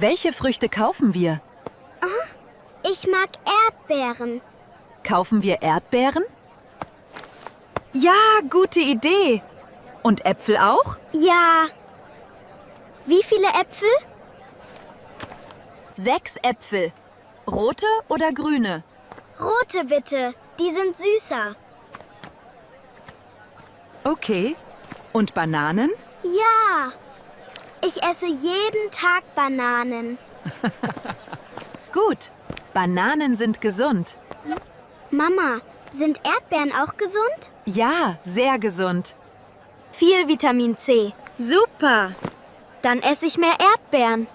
Welche Früchte kaufen wir? Ich mag Erdbeeren. Kaufen wir Erdbeeren? Ja, gute Idee. Und Äpfel auch? Ja. Wie viele Äpfel? 6 Äpfel. Rote oder grüne? Rote bitte. Die sind süßer. Okay. Und Bananen? Ja. Ich esse jeden Tag Bananen. Gut. Bananen sind gesund. Mama, sind Erdbeeren auch gesund? Ja, sehr gesund. Viel Vitamin C. Super. Dann esse ich mehr Erdbeeren.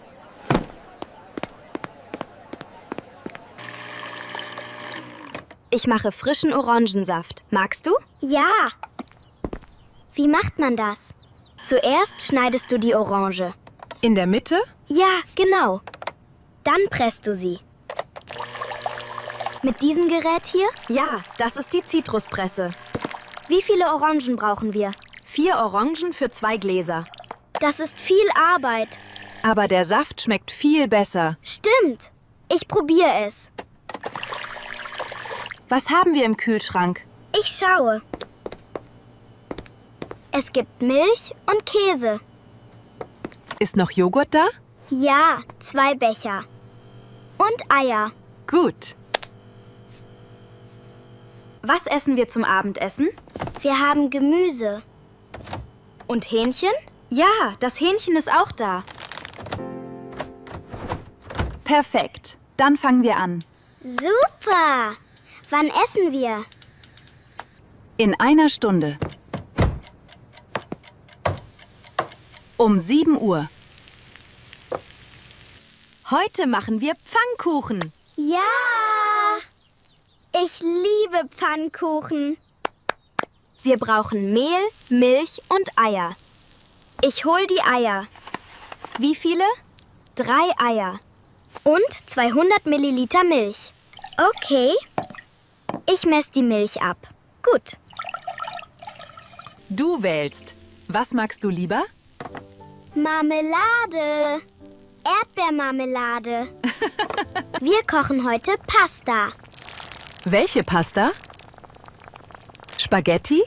Ich mache frischen Orangensaft. Magst du? Ja. Wie macht man das? Zuerst schneidest du die Orange. In der Mitte? Ja, genau. Dann presst du sie. Mit diesem Gerät hier? Ja, das ist die Zitruspresse. Wie viele Orangen brauchen wir? 4 Orangen für 2 Gläser. Das ist viel Arbeit. Aber der Saft schmeckt viel besser. Stimmt. Ich probiere es. Was haben wir im Kühlschrank? Ich schaue. Es gibt Milch und Käse. Ist noch Joghurt da? Ja, 2 Becher. Und Eier. Gut. Was essen wir zum Abendessen? Wir haben Gemüse. Und Hähnchen? Ja, das Hähnchen ist auch da. Perfekt. Dann fangen wir an. Super! Wann essen wir? In einer Stunde. Um 7 Uhr. Heute machen wir Pfannkuchen. Ja! Ich liebe Pfannkuchen. Wir brauchen Mehl, Milch und Eier. Ich hol die Eier. Wie viele? 3 Eier. Und 200 Milliliter Milch. Okay. Ich messe die Milch ab. Gut. Du wählst. Was magst du lieber? Marmelade. Erdbeermarmelade. Wir kochen heute Pasta. Welche Pasta? Spaghetti?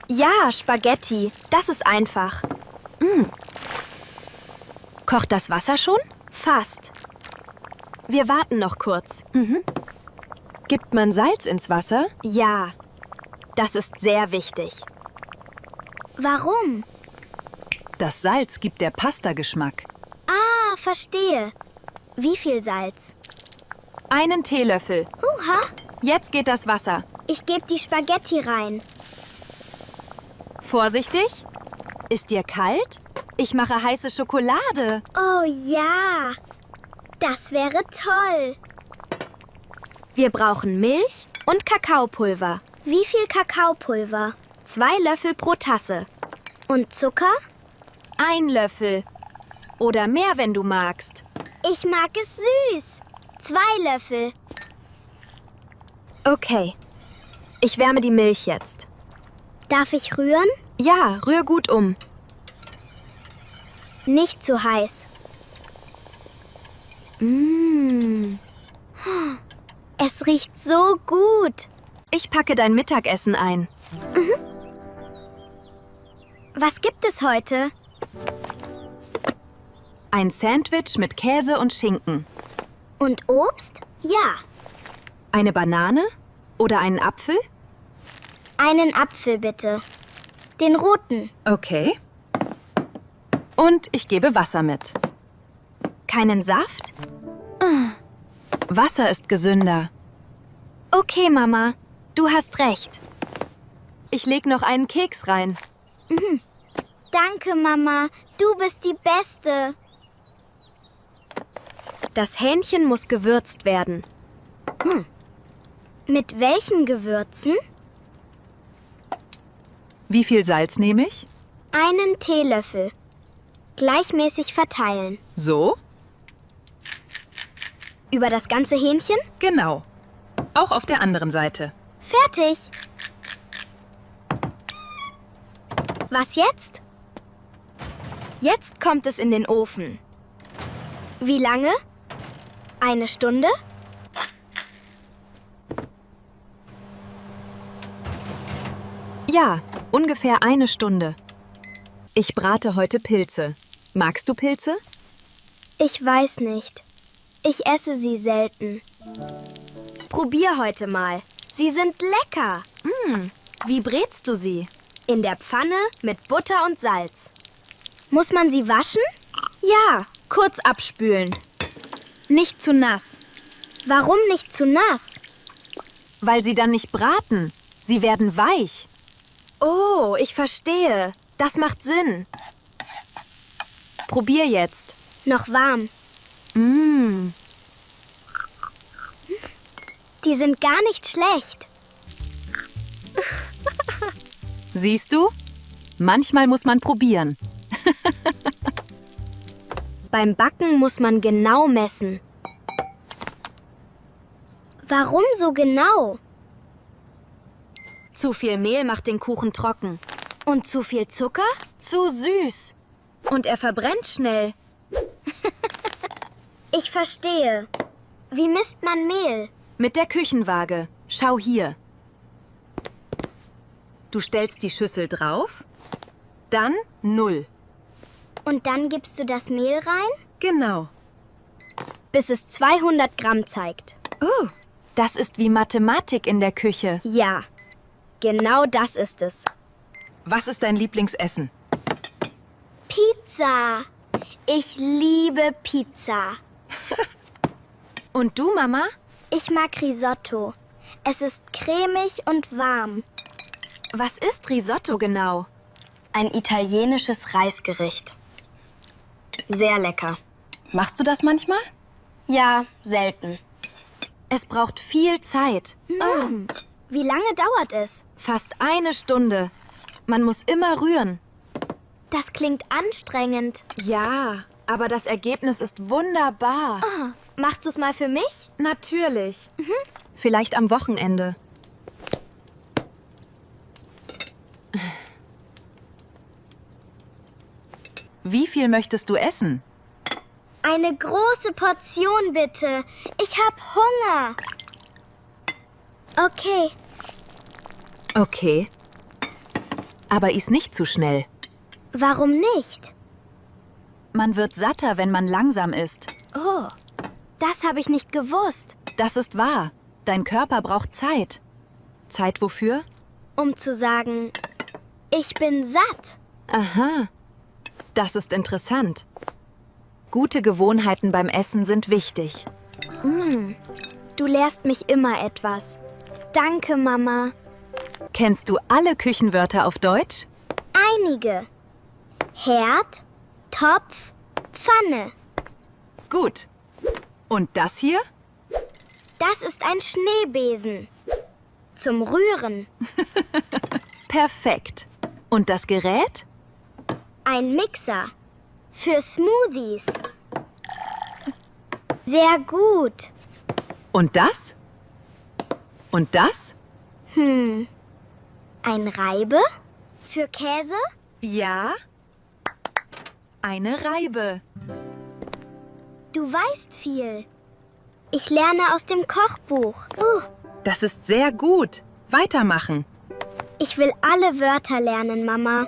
Ja, Spaghetti. Das ist einfach. Kocht das Wasser schon? Fast. Wir warten noch kurz. Gibt man Salz ins Wasser? Ja, das ist sehr wichtig. Warum? Das Salz gibt der Pasta Geschmack. Ah, verstehe. Wie viel Salz? Einen Teelöffel. Huha, Jetzt geht das Wasser. ich gebe die Spaghetti rein. Vorsichtig. Ist dir kalt? Ich mache heiße Schokolade. Oh ja, das wäre toll. Wir brauchen Milch und Kakaopulver. Wie viel Kakaopulver? 2 Löffel pro Tasse. Und Zucker? 1 Löffel. Oder mehr, wenn du magst. Ich mag es süß. 2 Löffel. Okay. Ich wärme die Milch jetzt. Darf ich rühren? Ja, rühr gut um. Nicht zu heiß. Es riecht so gut. Ich packe dein Mittagessen ein. Was gibt es heute? Ein Sandwich mit Käse und Schinken. Und Obst? Ja. Eine Banane? Oder einen Apfel? Einen Apfel bitte. Den roten. Okay. Und ich gebe Wasser mit. Keinen Saft? Wasser ist gesünder. Okay, Mama. Du hast recht. Ich leg noch einen Keks rein. Danke, Mama. Du bist die Beste. Das Hähnchen muss gewürzt werden. Mit welchen Gewürzen? Wie viel Salz nehme ich? Einen Teelöffel. Gleichmäßig verteilen. So? Über das ganze Hähnchen? Genau. Auch auf der anderen Seite. Fertig. Was jetzt? Jetzt kommt es in den Ofen. Wie lange? 1 Stunde? Ja, ungefähr 1 Stunde. Ich brate heute Pilze. Magst du Pilze? Ich weiß nicht. Ich esse sie selten. Probier heute mal. Sie sind lecker. Wie brätst du sie? In der Pfanne mit Butter und Salz. Muss man sie waschen? Ja, kurz abspülen. Nicht zu nass, Warum nicht zu nass? weil sie dann nicht braten. Sie werden weich. Oh, ich verstehe. Das macht Sinn. Probier jetzt. Noch warm. Mmh. Die sind gar nicht schlecht. Siehst du? Manchmal muss man probieren. Beim Backen muss man genau messen. Warum so genau? Zu viel Mehl macht den Kuchen trocken. Und zu viel Zucker? Zu süß. Und er verbrennt schnell. Ich verstehe. Wie misst man Mehl? Mit der Küchenwaage. Schau hier. Du stellst die Schüssel drauf, dann 0. Und dann gibst du das Mehl rein, Genau. bis es 200 Gramm zeigt. Oh, das ist wie Mathematik in der Küche. Ja, genau das ist es. Was ist dein Lieblingsessen? Pizza. Ich liebe Pizza. Und du, Mama? Ich mag Risotto. Es ist cremig und warm. Was ist Risotto genau? Ein italienisches Reisgericht. Sehr lecker. Machst du das manchmal? Ja, selten. Es braucht viel Zeit. Wie lange dauert es? Fast 1 Stunde. Man muss immer rühren. Das klingt anstrengend. Ja, aber das Ergebnis ist wunderbar. Machst du es mal für mich? Natürlich. Vielleicht am Wochenende. Wie viel möchtest du essen? Eine große Portion bitte. Ich hab Hunger. Okay. Okay. Aber iss nicht zu schnell. Warum nicht? Man wird satter, wenn man langsam isst. Oh, das habe ich nicht gewusst. Das ist wahr. Dein Körper braucht Zeit. Zeit wofür? Um zu sagen, ich bin satt. Aha. Das ist interessant. Gute Gewohnheiten beim Essen sind wichtig. Du lehrst mich immer etwas. Danke, Mama. Kennst du alle Küchenwörter auf Deutsch? Einige. Herd, Topf, Pfanne. Gut. Und das hier? Das ist ein Schneebesen. Zum Rühren. Perfekt. Und das Gerät? Ein Mixer. Für Smoothies. Sehr gut. Und das? Und das? Ein Reibe? Für Käse? Ja. Eine Reibe. Du weißt viel. Ich lerne aus dem Kochbuch. Das ist sehr gut. Weitermachen. Ich will alle Wörter lernen, Mama.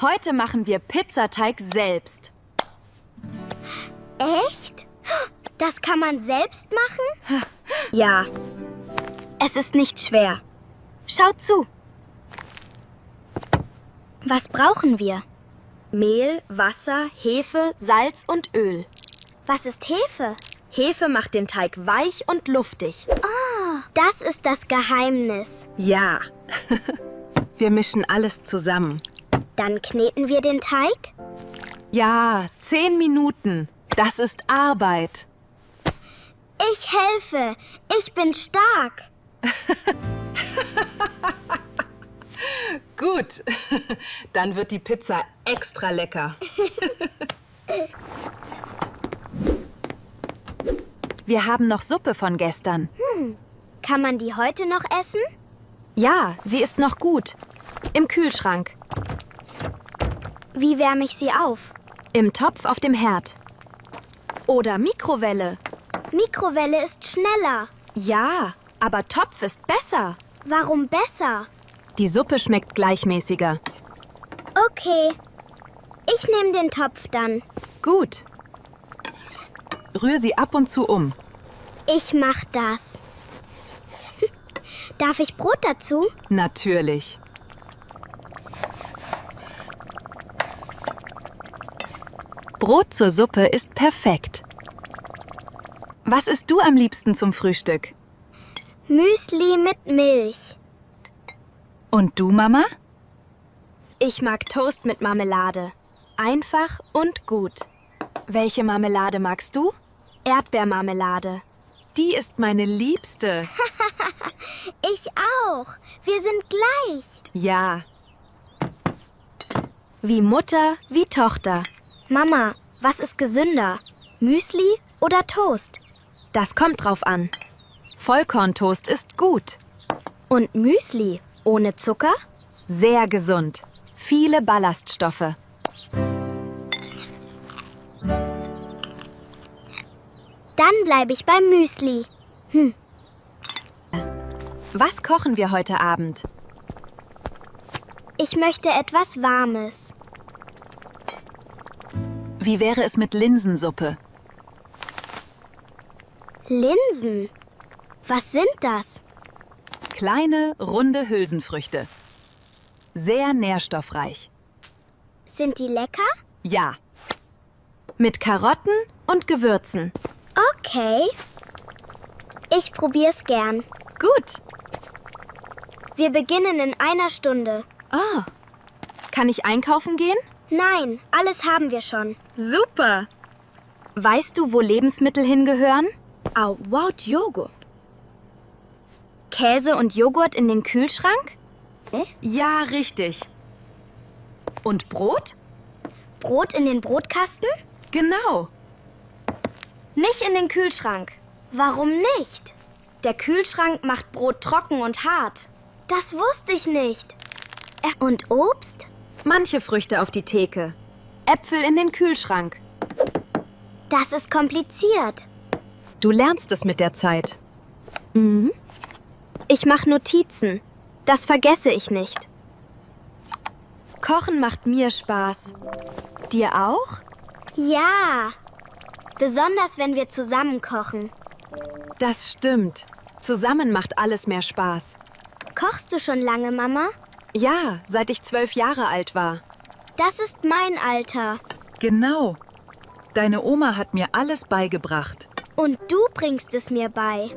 Heute machen wir Pizzateig selbst. Echt? Das kann man selbst machen? Ja. Es ist nicht schwer. Schau zu. Was brauchen wir? Mehl, Wasser, Hefe, Salz und Öl. Was ist Hefe? Hefe macht den Teig weich und luftig. Das ist das Geheimnis. Ja. Wir mischen alles zusammen. Dann kneten wir den Teig? Ja, 10 Minuten. Das ist Arbeit. Ich helfe. Ich bin stark. Gut. Dann wird die Pizza extra lecker. Wir haben noch Suppe von gestern. Kann man die heute noch essen? Ja, sie ist noch gut. Im Kühlschrank. Wie wärme ich sie auf? Im Topf auf dem Herd. Oder Mikrowelle. Mikrowelle ist schneller. Ja, aber Topf ist besser. Warum besser? Die Suppe schmeckt gleichmäßiger. Okay. Ich nehme den Topf dann. Gut. Rühr sie ab und zu um. Ich mach das. Darf ich Brot dazu? Natürlich. Brot zur Suppe ist perfekt. Was isst du am liebsten zum Frühstück? Müsli mit Milch. Und du, Mama? Ich mag Toast mit Marmelade. Einfach und gut. Welche Marmelade magst du? Erdbeermarmelade. Die ist meine Liebste. Ich auch. Wir sind gleich. Ja. Wie Mutter, wie Tochter. Mama, was ist gesünder? Müsli oder Toast? Das kommt drauf an. Vollkorntoast ist gut. Und Müsli ohne Zucker? Sehr gesund. Viele Ballaststoffe. Dann bleibe ich beim Müsli. Was kochen wir heute Abend? Ich möchte etwas Warmes. Wie wäre es mit Linsensuppe? Linsen? Was sind das? Kleine, runde Hülsenfrüchte. Sehr nährstoffreich. Sind die lecker? Ja. Mit Karotten und Gewürzen. Okay. Ich probier's gern. Gut. Wir beginnen in einer Stunde. Oh. Kann ich einkaufen gehen? Nein, alles haben wir schon. Super. Weißt du, wo Lebensmittel hingehören? Au, wow, Joghurt. Käse und Joghurt in den Kühlschrank? Ja, richtig. Und Brot? Brot in den Brotkasten? Genau. Nicht in den Kühlschrank. Warum nicht? Der Kühlschrank macht Brot trocken und hart. Das wusste ich nicht. Und Obst? Manche Früchte auf die Theke. Äpfel in den Kühlschrank. Das ist kompliziert. Du lernst es mit der Zeit. Mhm. Ich mache Notizen. Das vergesse ich nicht. Kochen macht mir Spaß. Dir auch? Ja. Besonders, wenn wir zusammen kochen. Das stimmt. Zusammen macht alles mehr Spaß. Kochst du schon lange, Mama? Ja, seit ich 12 Jahre alt war. Das ist mein Alter. Genau. Deine Oma hat mir alles beigebracht. Und du bringst es mir bei.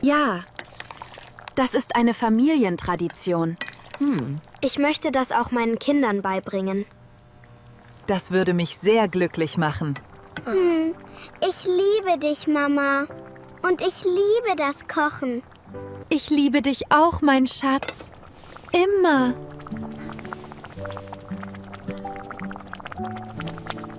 Ja. Das ist eine Familientradition. Ich möchte das auch meinen Kindern beibringen. Das würde mich sehr glücklich machen. Ich liebe dich, Mama. Und ich liebe das Kochen. Ich liebe dich auch, mein Schatz. Immer.